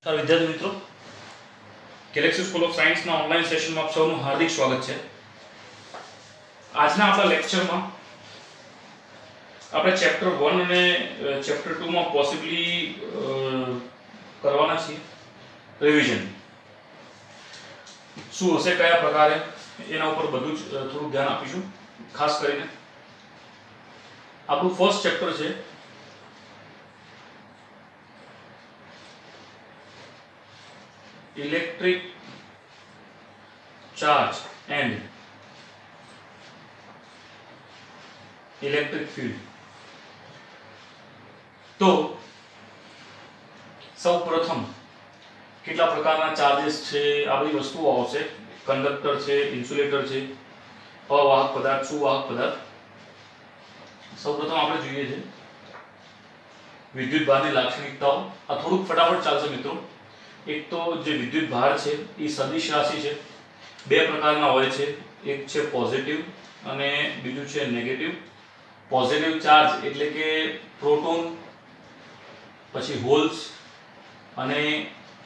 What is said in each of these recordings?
विद्यार्थी मित्रों, Galaxy school of science ना ऑनलाइन सेशन में आप सबનું हार्दिक स्वागत है। આજના આપણા લેક્ચરમાં આપણે ચેપ્ટર 1 અને ચેપ્ટર 2 માં પોસિબલી કરવાના છે રિવિઝન। શું હશે, કયા પ્રકારે, એના ઉપર બધું જ થોડું ધ્યાન આપીશું। ખાસ કરીને આપણું ફર્સ્ટ ચેપ્ટર છે electric charge and electric field. तो सौ प्रथम કેટલા પ્રકારના ચાર્जेस છે, આ બધી વસ્તુઓ આવશે। કંડક્ટર છે, ઇન્સ્યુલેટર છે, અવાહક પદાર્થ, સુવાહક પદાર્થ। સૌપ્રથમ આપણે જોઈએ છે વિદ્યુત ભારની લાક્ષણિકતાઓ। આ થોડુંક ફટાફટ ચાલશે મિત્રો। एक तो जो विद्युत भार है ये सदिश राशि है। बे प्रकारना होय छे, एक छे पॉजिटिव अने बीजू छे नेगेटिव। पॉजिटिव चार्ज एटले के प्रोटॉन पछी होल्स अने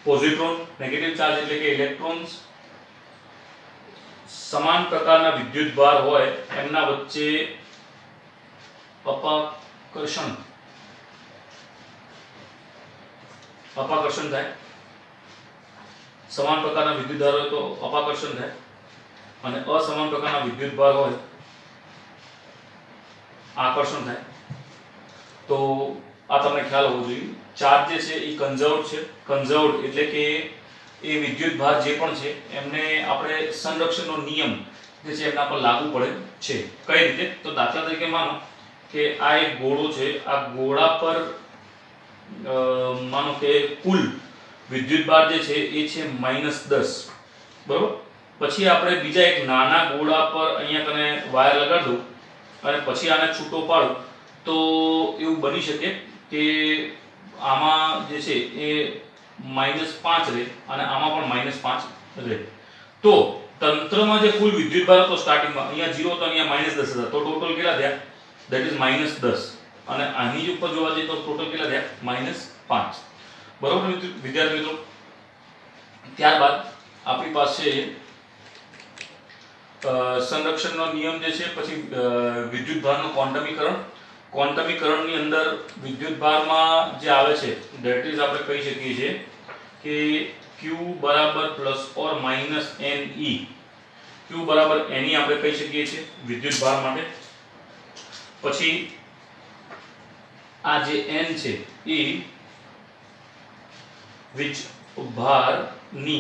पॉजिट्रॉन। नेगेटिव चार्ज एटले के इलेक्ट्रॉन्स। समान प्रकारना विद्युत भार होय एमना वच्चे अपाकर्षण थाय। समान प्रकारना विद्युत भार हो तो अपाकर्षण थाय अने असमान प्रकारना विद्युत भार हो आकर्षण थाय। तो आ तमने ख्याल होवो जोईए। चार्ज जे छे ई कंजर्व्ड छे। कंजर्व्ड एटले के ए विद्युत भार जे पण छे एमने आपणे संरक्षणनो नियम जे छे एमना पर लागू पड़े छे। कई रीते? तो दाखला तरीके मानो के आ एक गोळो छे, आ गोळा पर मानो के कुल विद्युत भार जे छे ए छे -10 बरोबर। પછી આપણે બીજા એક નાના ગોળા પર અહીંયા કને વાયર લગાડ દઉં અને પછી આને છૂટો પાડું તો એવું બની શકે કે આમાં જે છે એ -5 રહે અને આમાં પણ -5 રહે। તો તંત્રમાં જે કુલ વિદ્યુત ભાર હતો સ્ટાર્ટિંગમાં અહીંયા 0 તો અહીંયા -10 હતા, તો ટોટલ કેટલા થયા? ધેટ ઇઝ -10 અને આની ઉપર જોવા જઈએ તો ટોટલ કેટલા થયા? -5 बराबर विद्यार्थी मित्रों। त्यारबाद अपनी पास संरक्षणનો નિયમ જે છે, પછી વિદ્યુત ભારનું ક્વોન્ટમીકરણ। ક્વોન્ટમીકરણની અંદર વિદ્યુત ભારમાં જે આવે છે ધેટ ઇઝ આપણે કહી શકીએ છીએ કે Q બરાબર plus or minus Ne। Q બરાબર Ne આપણે કહી શકીએ છીએ વિદ્યુત ભાર માટે। પછી આ જે N છે એ विच भार नी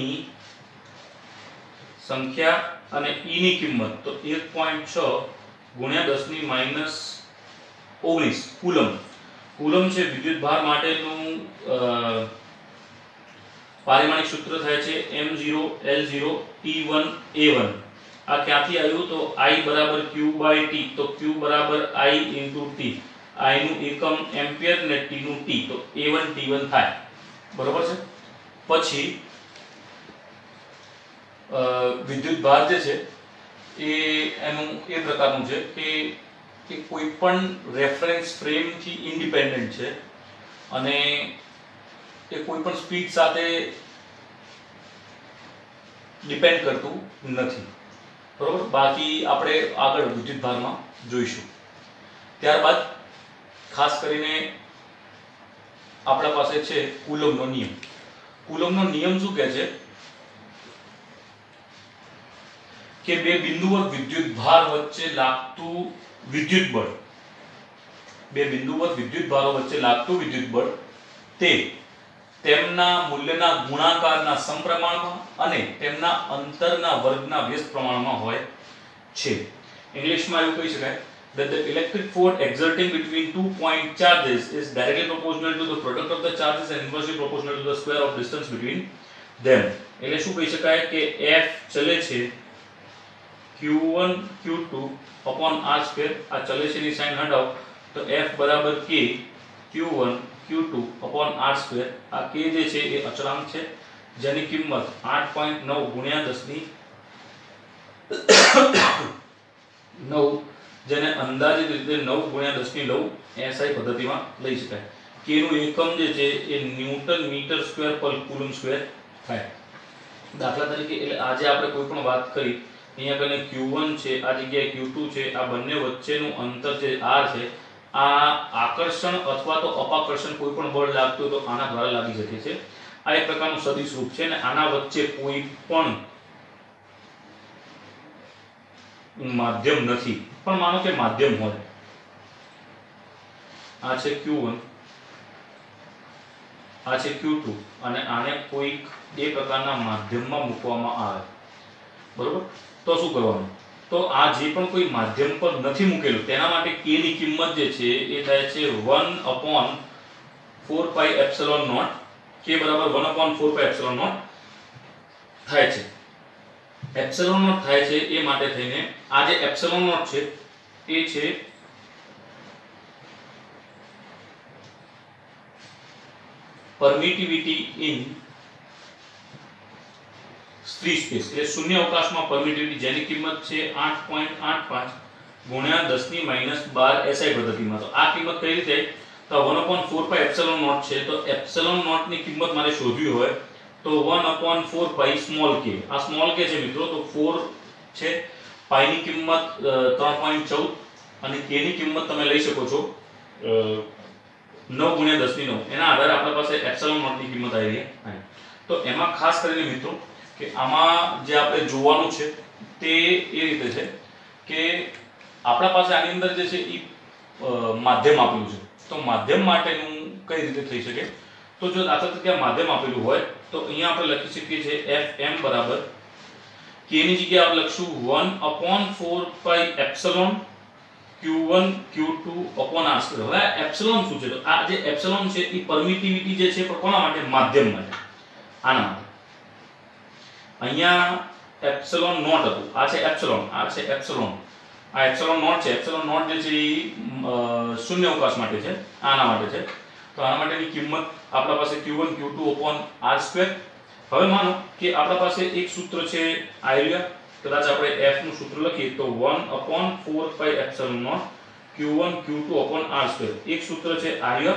संख्या अने ई नी किंमत तो 1.6 गुणिया 10 नी -19 कूलम। कूलम छे विद्युत भार माटेनुं पारिमाणिक सूत्र थाय छे m0 l0 t1 a1। आ क्यांथी आव्युं? तो I बराबर q by t। तो q बराबर I into t। I नु एकम एम्पियर ने t नु t, तो a1 t1 थाय बराबर है। પછી વિદ્યુત ભાર જે છે એ એનું એ પ્રકારનું છે કે કોઈ પણ રેફરન્સ ફ્રેમ થી ઇન્ડિપેન્ડન્ટ છે અને એ કોઈ પણ સ્પીડ સાથે ડિપેન્ડ કરતું નથી બરોબર। બાકી આપણે આગળ વિદ્યુત ભારમાં જોઈશું। ત્યારબાદ ખાસ કરીને આપણા પાસે છે કુલમનો નિયમ। કુલમનો નિયમ શું કહે છે કે બે બિંદુ પર વિદ્યુત ભાર વચ્ચે લાગતું વિદ્યુત બળ, બે બિંદુ પર વિદ્યુત ભારો વચ્ચે લાગતું વિદ્યુત બળ તે તેમના મૂલ્યના ગુણાકારના સમપ્રમાણમાં અને તેમના અંતરના વર્ગના વ્યસ્ત પ્રમાણમાં હોય છે। ઇંગ્લિશમાં એવું કહી શકાય that the electric force exerting between two point charges is directly proportional to the product of the charges and inversely proportional to the square of distance between them। એટલે શું કહી શકાય કે F ચલે છે Q1 Q2 upon r2। આ ચલે છે ની સાઈન હટાવો તો F બરાબર K Q1 Q2 upon r2। આ K જે છે એ અચળાંક છે જેની કિંમત 8.9 ગુણ્યા 10 ની 9 જેને અંદાજિત રીતે 9 ગુણ્યા 10 ની 9 SI પદ્ધતિમાં લઈ શકાય। K k નું એકમ જે છે એ ન્યૂટન મીટર સ્ક્વેર પર કુલમ સ્ક્વેર થાય. દાખલા તરીકે એટલે આજે આપણે કોઈ પણ વાત કરી અહીંયા કને q1 છે, આ જગ્યાએ q2 છે, આ બંને વચ્ચેનું અંતર જે r છે, આ આકર્ષણ અથવા તો અપાકર્ષણ કોઈ પણ બળ લાગતું હોય તો આના દ્વારા લાગી શકે છે. આ એક પ્રકારનું સદિશ રૂપ છે અને આના વચ્ચે કોઈ પણ માધ્યમ નથી, પણ માનો કે માધ્યમ હોય. આ છે q1, આ છે q2 અને આને કોઈક એ પ્રકારના માધ્યમમાં મૂકવામાં આવે, બરોબર? તો શું કરવાનું? તો આ જે પણ કોઈ માધ્યમ પર નથી મૂકેલું તેના માટે k ની કિંમત જે છે એ થાય છે 1/4 પાઈ એપ્સિલોન નોટ. k બરાબર 1/4 પાઈ એપ્સિલોન નોટ થાય છે. એપ્સિલોન નોટ થાય છે એ માટે થઈને આ જે એપ્સિલોન નોટ છે એ છે permittivity in free space, એટલે શૂન્ય અવકાશમાં પરમિટિવિટી જેની કિંમત છે 8.85 ગુણ્યા 10 ની -12 SI પદ્ધતિમાં. તો આ કિંમત કઈ રીતે? તો 1/4 પાઈ એપ્સિલોન નોટ છે, તો એપ્સિલોન નોટ ની કિંમત મારે શોધવી હોય તો 1/4 પાઈ સ્મોલ k. આ સ્મોલ k છે મિત્રો, તો 4 છે, પાઈ ની કિંમત 3.14 અને k ની કિંમત તમે લઈ શકો છો 9 ગુણ્યા 10 ની 9. એના આધારે આપણા પાસે એપ્સિલોન નોટ ની કિંમત આવી છે. તો એમાં ખાસ કરીને મિત્રો કે આમાં જે આપણે જોવાનું છે તે એ રીતે છે કે આપણા પાસે આની અંદર જે છે એ માધ્યમ આપેલું છે. તો માધ્યમ માટેનું કઈ રીતે થઈ શકે? તો જો દાખલા તરીકે માધ્યમ આપેલું હોય તો અહીંયા આપણે લખી શકીએ છીએ Fm બરાબર k ની જગ્યાએ આપણે લખશું 1/4 pi epsilon q1 q2 upon r square. હવે એપ્સિલોન શું છે? તો આ જે એપ્સિલોન છે એ પરમિટિવિટી જે છે પણ કોના માટે? માધ્યમ માટે. આના માટે અહીંયા એપ્સિલોન નોટ હતું, આ છે એપ્સિલોન, આ છે એપ્સિલોન, આ એપ્સિલોન નોટ છે. એપ્સિલોન નોટ જે છે એ શૂન્ય અવકાશ માટે છે, આના માટે છે. તો આના માટેની કિંમત આપણા પાસે q1 q2 upon r square. હવે માનો કે આપણા પાસે એક સૂત્ર છે આયર્યા, કદાચ આપણે f નું સૂત્ર લખીએ તો 1/4 pi epsilon naught q1 q2 upon r square. એક સૂત્ર છે આર્ય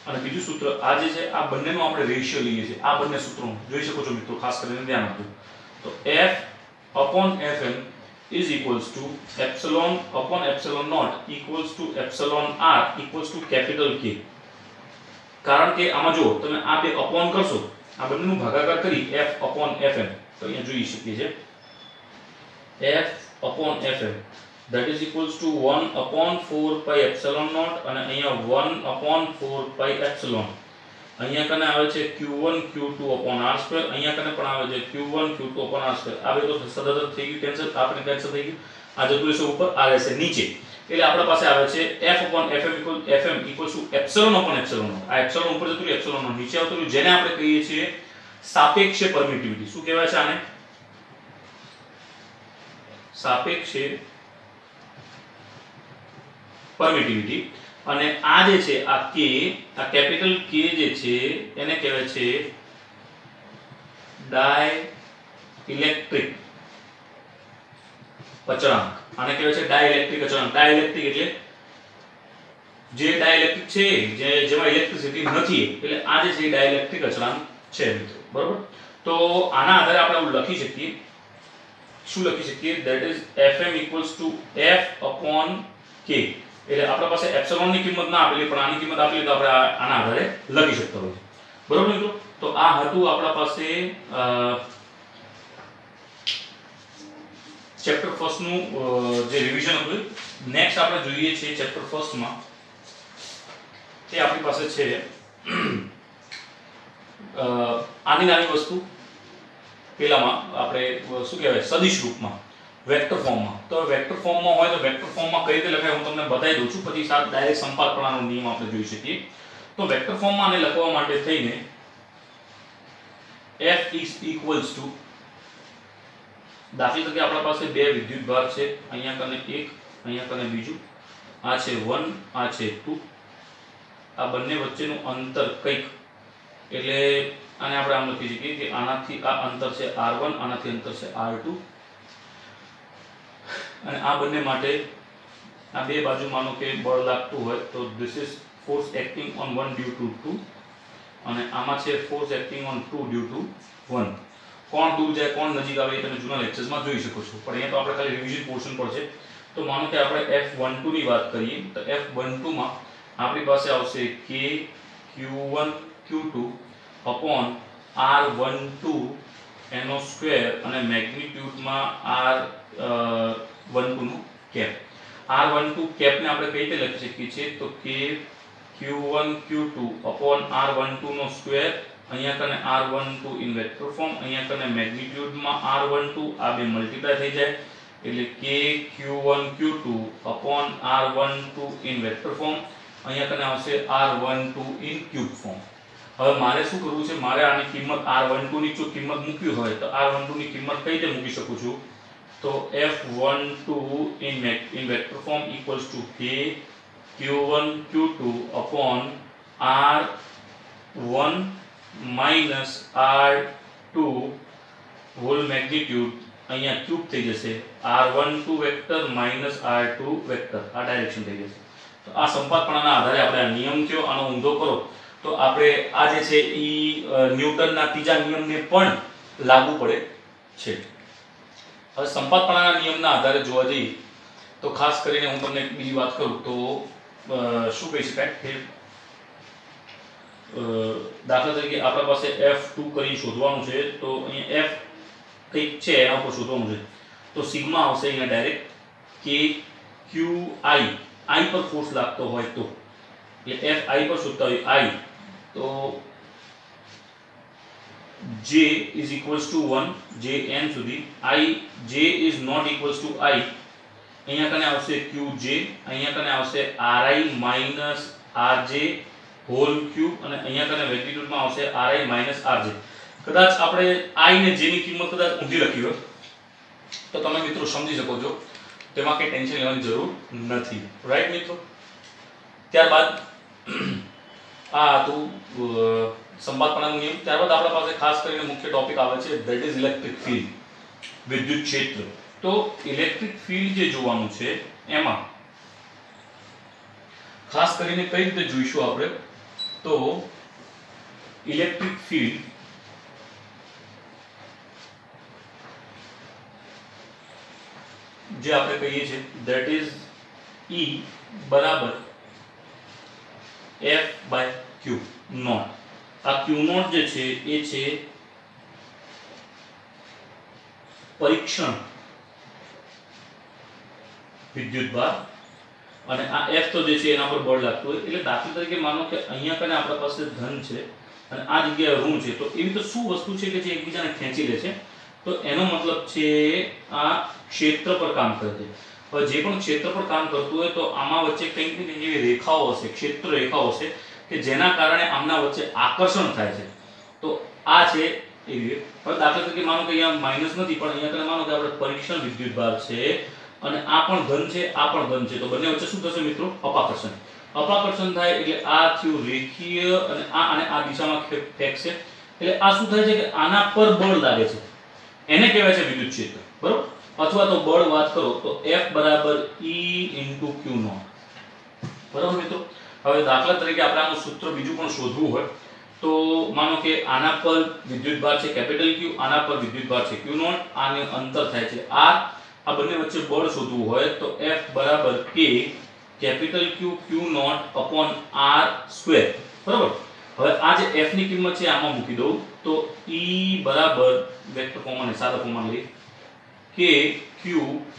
અને બીજું સૂત્ર આ જે છે આ બંનેનો આપણે રેશિયો લઈએ છીએ. આ બંને સૂત્રો જોઈ શકો છો મિત્રો, ખાસ કરીને ધ્યાન આપજો. તો f upon fm is equals to epsilon upon epsilon naught equals to epsilon r equals to capital K. કારણ કે આમાં જો તમે આ બે અપોન કરશો, આ બંનેનું ભાગાકાર કરી f upon fm, તો અહીંયા જોઈ શકીએ છીએ f upon fm that is equals to 1/4 pi epsilon naught અને અહીંયા 1/4 પાઈ એપ્સિલોન. અહીંયા કને આવે છે q1 q2 upon r square, અહીંયા કને પણ આવે છે q1 q2 upon r square. આ બે તો સદત થઈ ગયું, કેન્સલ, આપણે કેન્સલ થઈ ગયું. આ જતું રહેશે ઉપર, આ રહેશે નીચે. એટલે આપણા પાસે આવે છે f upon fm equals to epsilon upon epsilon naught. આ એપ્સિલોન ઉપર જતું રહ્યું, એપ્સિલોન નોટ નીચે આવતું રહ્યું, જેને આપણે કહીએ છીએ સાપેક્ષ પરમિટિવિટી. શું કહેવાય છે આને? સાપેક્ષ પરમિટિવિટી. અને આ જે છે આ k, આ કેપિટલ K જે છે એને કહેવાય છે ડાઇલેક્ટ્રિક અચળાંક. આને કહેવાય છે ડાઇલેક્ટ્રિક અચળાંક. ડાઇલેક્ટ્રિક એટલે જે ડાઇલેક્ટ્રિક છે જેમાં ઇલેક્ટ્રિસિટી નથી, એટલે આ જે છે ડાઇલેક્ટ્રિક અચળાંક છે મિત્રો, બરોબર? તો આના આધારે આપણે લખી શકીએ, શું લખી શકીએ? that is fm equals to f upon k. એટલે આપણા પાસે એપ્સિલોન ની કિંમત ના આપેલી પણ આની કિંમત આપેલી, તો આપણે આના આધારે લખી શકતા હોઈએ, બરોબર મિત્રો? તો આ હતું આપણા પાસે ચેપ્ટર ફર્સ્ટ નું જે રિવિઝન હતું. નેક્સ્ટ આપણે જોઈએ છીએ ચેપ્ટર ફર્સ્ટ માં, તે આપણી પાસે છે આની નાની વસ્તુ. પેલામાં આપણે શું કહેવાય સદિશ રૂપમાં, વેક્ટર ફોર્મમાં. તો વેક્ટર ફોર્મમાં હોય તો વેક્ટર ફોર્મમાં કઈ રીતે લખાય હું તમને બતાવી દઉં છું, પછી સાથ ડાયરેક્ટ સંપાત પ્રમાણનો નિયમ આપણે જોઈ શકીએ. તો વેક્ટર ફોર્મમાં આને લખવા માટે થઈને f is equals to, દાખલા તરીકે આપણા પાસે બે વિદ્યુતભાર છે, અહીંયા કને એક, અહીંયા કને બીજું, આ છે 1, આ છે 2. આ બંને વચ્ચેનું અંતર કંઈક, એટલે આને આપણે આમ લખી શકીએ કે આનાથી આ અંતર છે r1, આનાથી અંતર છે r2. અને આ બંને માટે આ બે બાજુ માનો કે બળ લાગતું હોય તો this is force acting on 1 due to 2 અને આમાં છે force acting on 2 due to 1. કોણ દૂર જાય કોણ નજીક આવે એ તમે જૂના લેક્ચર્સમાં જોઈ શકો છો, પણ અહીંયા તો આપણે ખાલી રિવિઝન પોર્શન પર છે. તો માનો કે આપણે F12 ની વાત કરીએ તો F12 માં આપણી પાસે આવશે k q1 q2 upon r12 એનો સ્ક્વેર અને મેગ્નીટ્યુડમાં r12 નું કેપ. r12 કેપ ને આપણે કઈ રીતે લખી શકીએ છીએ તો k q1 q2 upon r12 નો સ્ક્વેર, અહીંયા કને r12 ઇન વેક્ટર ફોર્મ, અહીંયા કને મેગ્નીટ્યુડમાં r12 આ બે મલ્ટીપ્લાય થઈ જાય એટલે k q1 q2 upon r12 in vector form, અહીંયા કને આવશે r12 ઇન ક્યુબ ફોર્મ. હવે મારે શું કરવું છે, મારે આની કિંમત r12 ની જો કિંમત મૂકવી હોય તો r12 ની કિંમત કઈ રીતે મૂકી શકું છું તો f12 in vector form equals to k q1 q2 upon r1 minus r2 whole magnitude, અહીંયા ક્યુબ થઈ જશે r12 vector minus r2 vector, આ ડાયરેક્શન થઈ જશે. તો આ સંપાતપણાના આધારે આપણે આ નિયમ થયો, આનો ઊંધો કરો તો આપણે આ જે છે ઈ ન્યૂટનના ત્રીજા નિયમને પણ લાગુ પડે છે. હવે સંપાતપણાના નિયમના આધારે જોવા જઈએ તો ખાસ કરીને હું તમને બીજી વાત કરું તો શું કહી શકાય કે દાખલા તરીકે આપણા પાસે F2 કરી શોધવાનું છે તો અહીંયા F કંઈક છે એના ઉપર શોધવાનું છે તો સિગ્મા આવશે અહીંયા ડાયરેક્ટ k q i પર ફોર્સ લાગતો હોય તો એટલે F i પર શોધતા હોય i તો j is equals to 1 j n સુધી i j is not equals to i, અહીંયા કને આવશે qj, અહીંયા કને આવશે ri minus rj whole cube અને અહીંયા કને મેગ્નીટ્યુડમાં આવશે ri minus rj. કદાચ આપણે i ને j ની કિંમત કદાચ ઊંધી લખી હોય તો તમે મિત્રો સમજી શકો છો, તેમાં કંઈ ટેન્શન લેવાની જરૂર નથી. રાઈટ મિત્રો? ત્યારબાદ આ તો સંપાતપણાનો નિયમ. ત્યારબાદ આપણા પાસે ખાસ કરીને મુખ્ય ટોપિક આવે છે ધેટ ઇઝ ઇલેક્ટ્રિક ફીલ્ડ, વિદ્યુત ક્ષેત્ર. તો ઇલેક્ટ્રિક ફીલ્ડ જે જોવાનું છે એમાં ખાસ કરીને કઈ રીતે જોઈશું આપણે તો ઇલેક્ટ્રિક ફીલ્ડ જે આપણે કહીએ છીએ ધેટ ઇઝ E બરાબર F બાય Q નોટ. આ Q નોટ જે છે એ છે પરીક્ષણ વિદ્યુતભાર અને આ F તો જે છે એના પર બળ લાગતું હોય. એટલે દાખલા તરીકે માનો કે અહીંયા કને આપણા પાસે ધન છે અને આ જગ્યાએ ઋણ છે, તો એવી તો શું વસ્તુ છે કે જે એકબીજાને ખેંચી લે છે, તો એનો મતલબ છે આ ક્ષેત્ર પર કામ કરે છે. હવે જે પણ ક્ષેત્ર પર કામ કરતું હોય તો આમાં વચ્ચે કંઈક ને કંઈક એવી રેખાઓ હશે, ક્ષેત્ર રેખાઓ હશે કે જેના કારણે આમના વચ્ચે આકર્ષણ થાય છે. તો આ છે એવી. હવે દાખલા તરીકે માનો કે અહીંયા માઈનસ નથી પણ અહીંયા કને માનો કે આપણે પરીક્ષણ વિદ્યુતભાર છે અને આ પણ ધન છે આ પણ ધન છે, તો બંને વચ્ચે શું થશે મિત્રો? અપાકર્ષણ. અપાકર્ષણ થાય એટલે આ થયું રેખીય અને આ દિશામાં ફેંકશે એટલે આ શું થાય છે કે આના પર બળ લાગે છે, એને કહેવાય છે વિદ્યુત ક્ષેત્ર. બરોબર? અથવા તો બળ વાત કરો તો F બરાબર E into Q નોટ. બરાબર મિત્રો? હવે દાખલા તરીકે આપણે આનું સૂત્ર બીજું પણ શોધવું હોય તો માનો કે આના પર વિદ્યુતભાર છે કેપિટલ Q, આના પર વિદ્યુતભાર છે Q નોટ, આને અંતર થાય છે R, આ બંને વચ્ચે બળ શોધવું હોય તો F બરાબર K capital Q Q naught upon R square. બરાબર? હવે આ જે F ની કિંમત છે આમાં મૂકી દઉં તો E બરાબર વેક્ટર ફોર્મ અને સાદા ફોર્મમાં લઈ K Q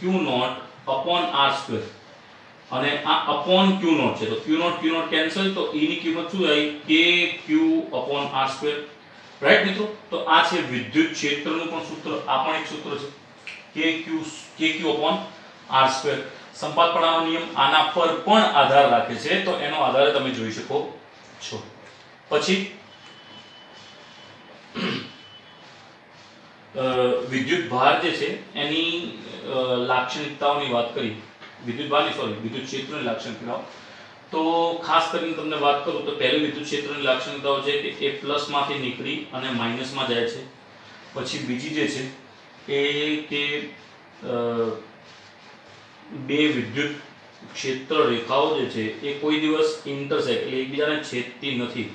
Q naught upon R square અને આ upon Q નોટ છે તો Q નોટ કેન્સલ તો E ની કિંમત શું આવી? K Q upon R square. Right મિત્રો? તો આ છે વિદ્યુત ક્ષેત્રનું પણ સૂત્ર, આ પણ એક સૂત્ર છે k q upon R square. સંપાતપણાનો નિયમ આના પર પણ આધાર રાખે છે તો એનો આધાર તમે જોઈ શકો છો. પછી વિદ્યુતભાર જે છે એની લાક્ષણિકતાઓની વાત કરી, વિદ્યુત ક્ષેત્રની લાક્ષણિકતાઓ તો ખાસ કરીને તમને વાત કરું તો પહેલી વિદ્યુત ક્ષેત્રની લાક્ષણિકતાઓ છે કે એ પ્લસ માંથી નીકળી અને માઈનસમાં જાય છે. પછી બીજી જે છે એ કે બે વિદ્યુત ક્ષેત્ર રેખાઓ જે છે એ કોઈ દિવસ ઇન્ટરસેક્ટ એટલે એકબીજાને છેદતી નથી.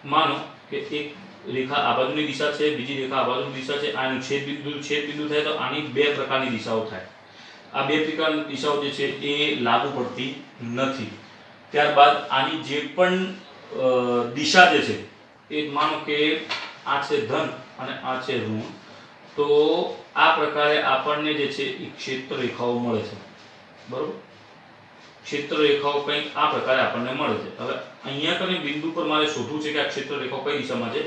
માનો કે એક રેખા આ બાજુની દિશા છે, બીજી રેખા આ બાજુની દિશા છે, આનું છેદબિંદુ થાય તો આની બે પ્રકારની દિશાઓ થાય. આ બે પ્રકારની દિશાઓ જે છે એ લાગુ પડતી નથી. ત્યારબાદ આની જે પણ દિશા જે છે એ માનો કે આ છે ધન અને આ છે ઋણ, તો આ પ્રકારે આપણને જે છે એ ક્ષેત્ર રેખાઓ મળે છે. બરોબર, ક્ષેત્ર રેખાઓ કંઈક આ પ્રકારે આપણને મળે છે. હવે અહીંયા કને બિંદુ પર મારે શોધવું છે કે આ ક્ષેત્ર રેખાઓ કઈ દિશામાં છે,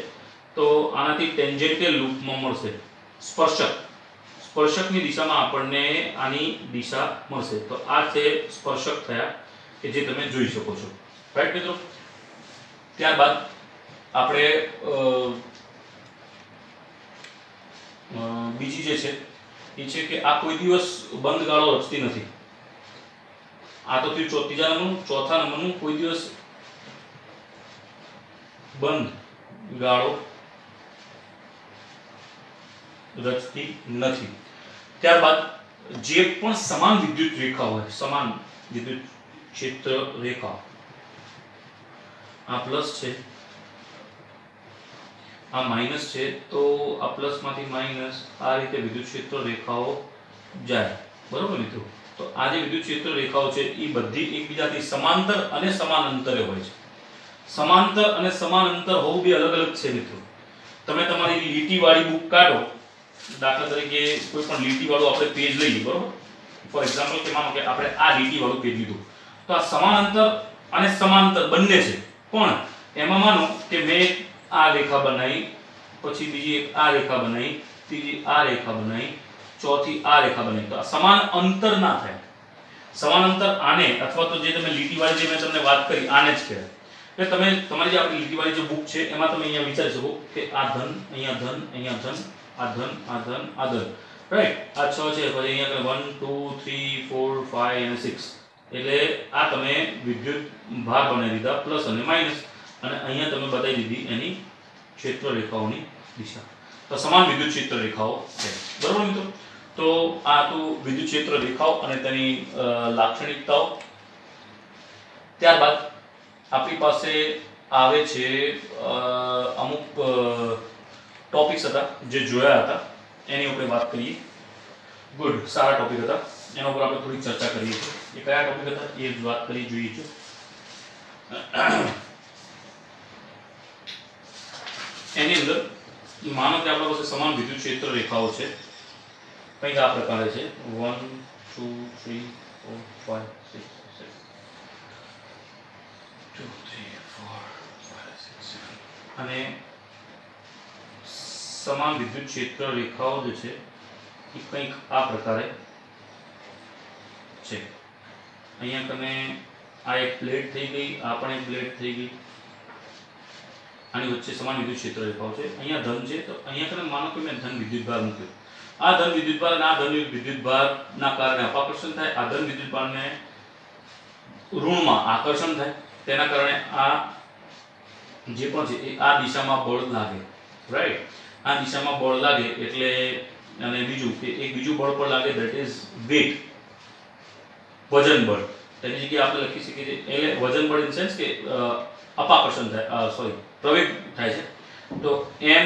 તો આનાથી ટેન્જેન્ટિયલ લૂપમાં મળશે. સ્પર્શકની દિશામાં આપણને આની દિશા મળશે. તો આ છે સ્પર્શક થયા કે જે તમે જોઈ શકો છો. રાઈટ મિત્રો. ત્યારબાદ આપણે બીજી જે છે એ છે કે આ કોઈ દિવસ બંધ ગાળો રચતી નથી. આ તો થયું ત્રીજા નંબરનું. ચોથા નંબરનું, કોઈ દિવસ બંધ ગાળો રચતી નથી. ત્યારબાદ જે પણ સમાન વિદ્યુત રેખા હોય, સમાન વિદ્યુત ક્ષેત્ર રેખા, આ પ્લસ છે આ માઈનસ છે, તો આ પ્લસ માંથી માઈનસ આ રીતે વિદ્યુત ક્ષેત્ર રેખાઓ જાય. બરોબર મિત્રો. તો આ જે વિદ્યુત ક્ષેત્ર રેખાઓ છે એ બધી એકબીજાથી સમાંતર અને સમાન અંતરે હોય છે. સમાંતર અને સમાન અંતર હોવું બે અલગ અલગ છે મિત્રો. તમે તમારી લીટીવાળી બુક કાઢો, દાખલા તરીકે કોઈ પણ લીટીવાળું આપણે પેજ લઈએ, બરોબર. ફોર એક્ઝામ્પલ કે માનો કે આપણે આ લીટીવાળું પેજ લીધું, તો આ સમાન અંતર અને સમાંતર બંને છે, પણ એમાં માનો કે મેં આ રેખા બનાવી, પછી બીજી એક આ રેખા બનાવી, ત્રીજી આ રેખા બનાવી, ચોથી આ રેખા બનાવી, તો આ સમાન અંતર ના થાય. સમાન અંતર આને અથવા તો જે તમે લીટીવાળી જે મેં તમને વાત કરી આને જ કહેવાય. એટલે તમે તમારી જે આપણી લીટીવાળી જે બુક છે એમાં તમે અહીંયા વિચારી શકો કે આ ધન, અહીંયા ધન, અહીંયા ધન, આ ધન, આ ધન, આ ધન, રાઈટ. આ 6 છે, પછી અહીંયા 1 2 3 4 5 અને 6, એટલે આ તમે વિદ્યુત ભાર બનાવી દીધા પ્લસ અને માઈનસ, અને અહીંયા તમે બતાવી દીધી એની ક્ષેત્ર રેખાઓની દિશા. તો સમાન વિદ્યુત ક્ષેત્ર રેખાઓ છે. બરોબર મિત્રો. તો આ તો વિદ્યુત ક્ષેત્ર રેખાઓ અને તેની લાક્ષણિકતાઓ. ત્યારબાદ આપણી પાસે આવે છે અમુક ટોપિક્સ હતા જે જોયા હતા, એની ઉપર વાત કરીએ. ગુડ, સારા ટોપિક હતા, એના ઉપર આપણે થોડી ચર્ચા કરીએ છીએ. એ કયા ટોપિક હતા એ જ વાત કરી જોઈએ છે. એની અંદર માનો કે આપણા પાસે સમાન વિદ્યુત ક્ષેત્ર રેખાઓ છે, કંઈક આ પ્રકારે છે 1 2 3 4 5 6 7 2 3 4 5 6 7, અને સમાન વિદ્યુત ક્ષેત્ર રેખાઓ જે છે એ કંઈક આ પ્રકારે છે. અહીંયા તમે આ એક પ્લેટ થઈ ગઈ, આ પણ એક પ્લેટ થઈ ગઈ, આની વચ્ચે સમાન વિદ્યુત ક્ષેત્ર રેખાઓ છે. અહીંયા ધન છે, તો અહીંયા તમે માનો કે મેં ધન વિદ્યુતભાર મૂક્યો. આ ધન વિદ્યુતભાર અને આ ધન વિદ્યુતભારના કારણે અપાકર્ષણ થાય. આ ધન વિદ્યુતભારને ઋણમાં આકર્ષણ થાય. તેના કારણે આ જે પણ છે એ આ દિશામાં બળ લાગે, રાઈટ. આ દિશામાં બળ લાગે એટલે, અને બીજું કે એક બીજું બળ પણ લાગે, ધેટ ઇઝ વેટ, વજન બળ. તેની જગ્યાએ આપણે લખી શકીએ છીએ એટલે વજન બળ ઇન સેન્સ કે અપાકર્ષણ થાય, સોરી પ્રવેગ થાય છે. તો ma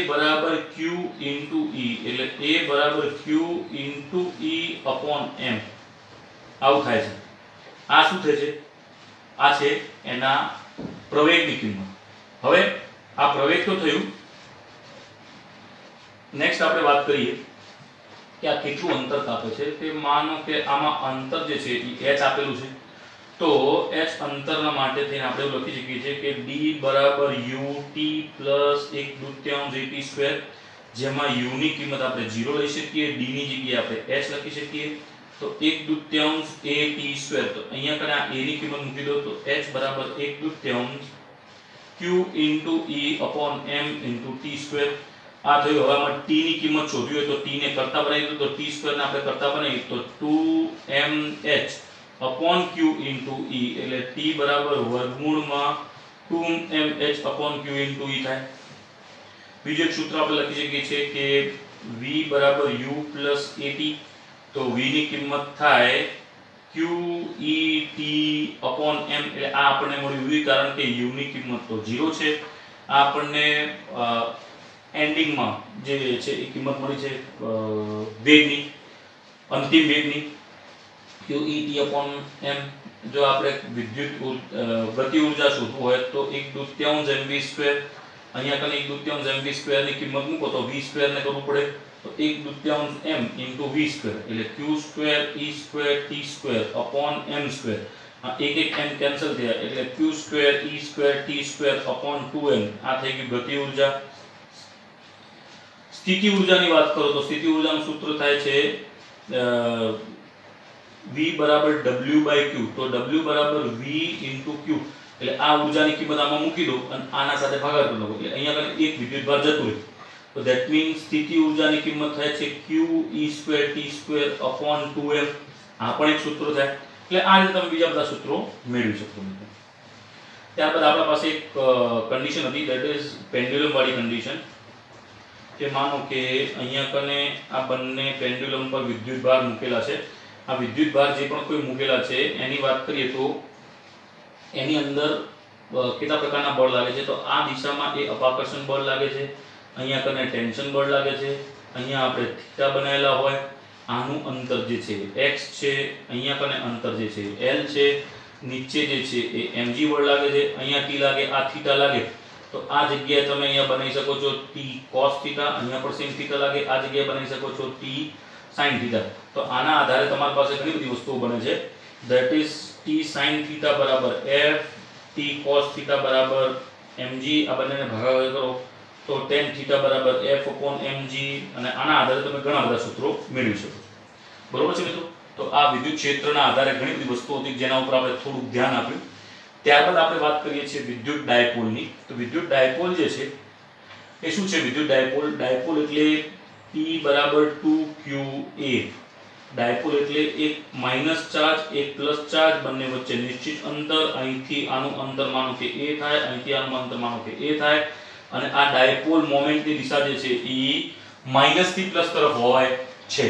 બરાબર q into e, એટલે a બરાબર q into e upon m આવું થાય છે. આ શું થાય છે? આ છે એના પ્રવેગની કિંમત. હવે આ પ્રવેગ તો થયું. નેક્સ્ટ આપણે વાત કરીએ કે આ કેટલું અંતર કાપે છે. તે માનો કે આમાં અંતર જે છે એ h આપેલું છે, તો h અંતરના માટે થઈને આપણે એવું લખી શકીએ છીએ કે d બરાબર ut પ્લસ 1/2 at², જેમાં u ની કિંમત આપણે 0 લઈ શકીએ, d ની જગ્યાએ આપણે h લખી શકીએ, તો 1/2 at². તો અહીંયા કને આ a ની કિંમત મૂકી દો તો h બરાબર 1/2 q into e upon m into t². આ થયું. હવે આમાં t ની કિંમત શોધવી હોય તો t ને કરતા બનાવી દો, તો t² ને આપણે કરતા બનાવીએ તો 2mh upon q into e, એટલે t બરાબર વર્ગમૂળમાં 2mh upon q into e થાય. બીજું એક સૂત્ર આપણે લખી શકીએ છીએ કે v બરાબર u plus at, તો v ની કિંમત થાય Q E T upon m એટલે આ આપણને મળ્યું v કારણ કે u ની કિંમત તો 0 છે. આ આપણને એન્ડિંગ માં જે છે એ કિંમત મળી છે વેગની, અંતિમ વેગની Q E T upon m. જો આપણે વિદ્યુત ગતિ ઊર્જા શોધવું હોય તો 1/2 mv², અહીંયા કને 1/2 mv² ની કિંમત મૂકો તો v² ને કરવું પડે, તો 1/2 m into v² એટલે q² e² t² upon m². એક એક m કેન્સલ થયા એટલે q² e² t² upon 2m. આ થઈ ગઈ ગતિ ઊર્જા. સ્થિતિ ઊર્જાની વાત કરો તો સ્થિતિ ઊર્જાનું સૂત્ર થાય છે v બરાબર w/q. તો w બરાબર v into q એટલે આ ઊર્જાની કિંમત આમાં મૂકી દો અને આના સાથે ભાગાકાર કરી દો એટલે અહીંયા કને એક વિદ્યુતભાર જતું રહે. તો ધેટ મીન્સ સ્થિતિ ઊર્જાની કિંમત થાય છે q e² t² upon 2m. આ પણ એક સૂત્ર થાય. એટલે આ રીતે તમે બીજા બધા સૂત્રો મેળવી શકો છો. ત્યારબાદ આપણા પાસે એક કન્ડિશન હતી, ધેટ ઇઝ પેન્ડ્યુલમ વાળી કન્ડિશન. કે માનો કે અહીંયા કને આ બંને પેન્ડ્યુલમ પર વિદ્યુતભાર મૂકેલા છે. આ વિદ્યુતભાર જે પણ કોઈ મૂકેલા છે એની વાત કરીએ તો એની અંદર કેટલા પ્રકારના બળ લાગે છે. તો આ દિશામાં એ અપાકર્ષણ બળ લાગે છે, અહીંયા કને ટેન્શન બળ લાગે છે, અહીંયા આપણે થીટા બનાવેલા હોય, આનું અંતર જે છે x છે, અહીંયા કને અંતર જે છે l છે, નીચે જે છે એ mg બળ લાગે છે, અહીંયા t લાગે, આ થીટા લાગે. તો આ જગ્યાએ તમે અહીંયા બનાવી શકો છો t cos થીટા, અહીંયા પણ sin થીટા લાગે, આ જગ્યાએ બનાવી શકો છો t sin થીટા. તો આના આધારે તમારી પાસે ઘણી બધી વસ્તુઓ બને છે. That is t sin theta બરાબર f, t cos થીટા બરાબર mg. આ બંનેને ભાગાકાર કરો તો tan થીટા બરાબર f upon mg. અને આના આધારે તમે ઘણા બધા સૂત્રો મેળવી શકો છો. બરોબર છે મિત્રો? તો આ વિદ્યુત ક્ષેત્રના આધારે ઘણી બધી વસ્તુઓ હતી જેના ઉપર આપણે થોડુંક ધ્યાન આપ્યું. ત્યારબાદ આપણે વાત કરીએ છીએ વિદ્યુત ડાયપોલની. તો વિદ્યુત ડાયપોલ જે છે એ શું છે? વિદ્યુત ડાયપોલ, ડાયપોલ એટલે P બરાબર 2qa. ડાયપોલ એટલે એક માઈનસ ચાર્જ એક પ્લસ ચાર્જ, બંને વચ્ચે નિશ્ચિત અંતર. અહીંથી આનું અંતર માનો કે a થાય, અહીંથી આનું અંતર માનો કે a થાય, અને આ ડાયપોલ મોમેન્ટની દિશા જે છે એ માઈનસ થી પ્લસ તરફ હોય છે.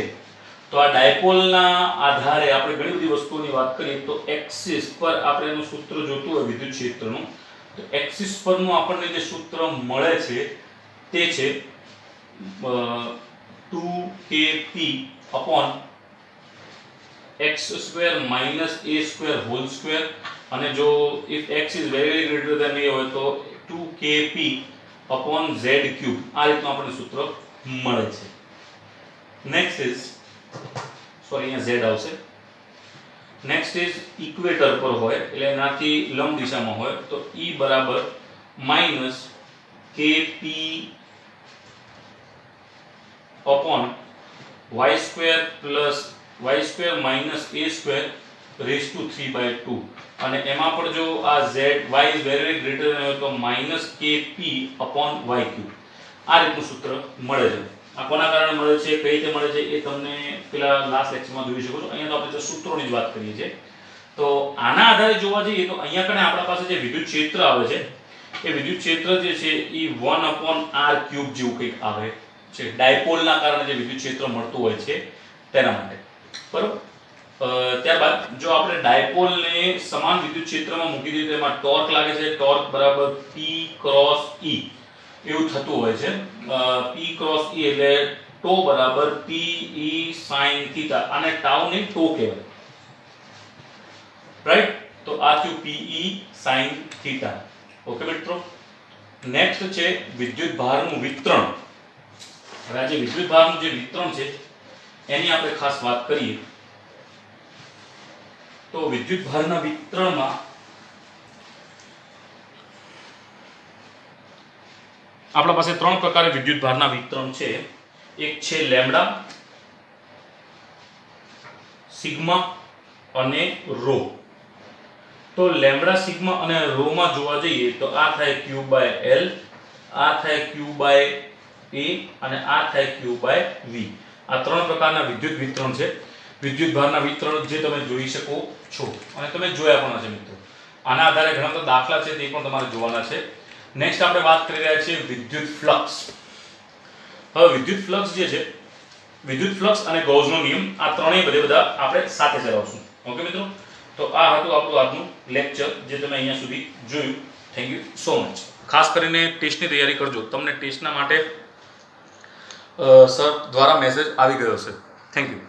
તો આ ડાયપોલના આધારે આપણે ઘણી બધી વસ્તુઓની વાત કરીએ તો એક્સિસ પર આપણે એનું સૂત્ર જોતું હોય વિદ્યુત ક્ષેત્રનું, તો એક્સિસ પરનું આપણને જે સૂત્ર મળે છે તે છે 2kp upon x² minus a² whole square. અને જો if x is very greater than a હોય તો 2kp upon z³. આ રીતનું આપણને સૂત્ર મળે છે. નેક્સ્ટ ઇઝ અહીંયા z આવશે. નેક્સ્ટ ઇઝ ઇક્વેટર પર હોય એટલે એનાથી લંબ દિશામાં હોય તો E બરાબર minus kp upon y² plus y² minus a² raised to 3/2. અને એમાં પણ જો આ z y is very greater than હોય તો minus kp upon y³. આ રીતનું સૂત્ર મળે છે. આ કોના કારણે મળે છે, કઈ રીતે મળે છે એ તમને પેલા લાસ્ટ લેક્ચરમાં જોઈ શકો છો. અહીંયા તો આપણે સૂત્રોની જ વાત કરીએ છીએ. તો આના આધારે જોવા જઈએ તો અહીંયા કને આપણા પાસે જે વિદ્યુત ક્ષેત્ર આવે છે એ વિદ્યુત ક્ષેત્ર જે છે એ 1/r³ જેવું કંઈક આવે છે. ડાયપોલના કારણે જે વિદ્યુત ક્ષેત્ર મળતું હોય છે તેના માટે. બરોબર. ત્યારબાદ જો આપણે ડાયપોલને સમાન વિદ્યુત ક્ષેત્રમાં મૂકી દઈએ તો એમાં ટોર્ક લાગે છે. ટોર્ક બરાબર P ક્રોસ E એવું થતું હોય છે. P ક્રોસ E એટલે ટો બરાબર P E sin થીટા. આને ટાઉ ને ટો કહેવાય, રાઈટ? તો આ થયું P E sin theta. Okay મિત્રો. નેક્સ્ટ છે વિદ્યુત ભારનું વિતરણ. હવે આ જે વિદ્યુત ભારનું જે વિતરણ છે એની આપણે ખાસ વાત કરીએ તો વિદ્યુત ભારના વિતરણમાં આપણા પાસે ત્રણ પ્રકારે વિદ્યુત ભારના વિતરણ છે. એક છે લેમ્ડા, સિગ્મા અને રો. તો લેમ્ડા, સિગ્મા અને રો માં જોવા જઈએ તો આ થાય q/l, આ થાય q/a અને આ થાય q/v. આ ત્રણ પ્રકારના વિદ્યુત વિતરણ છે. વિદ્યુત ભારના વિતરણ જે તમે જોઈ શકો છો અને તમે જોયા પણ હશે મિત્રો. આના આધારે ઘણા બધા દાખલા છે તે પણ તમારે જોવાના છે. નેક્સ્ટ આપણે વાત કરી રહ્યા છીએ વિદ્યુત ફ્લક્સ. હવે વિદ્યુત ફ્લક્સ જે છે, વિદ્યુત ફ્લક્સ અને ગૌસનો નિયમ આ ત્રણેય બધા આપણે સાથે ચલાવશું. ઓકે મિત્રો, તો આ હતું આપણું આજનું લેક્ચર જે તમે અહીંયા સુધી જોયું. Thank you so much. ખાસ કરીને ટેસ્ટની તૈયારી કરજો, તમને ટેસ્ટના માટે સર દ્વારા મેસેજ આવી ગયો છે. Thank you.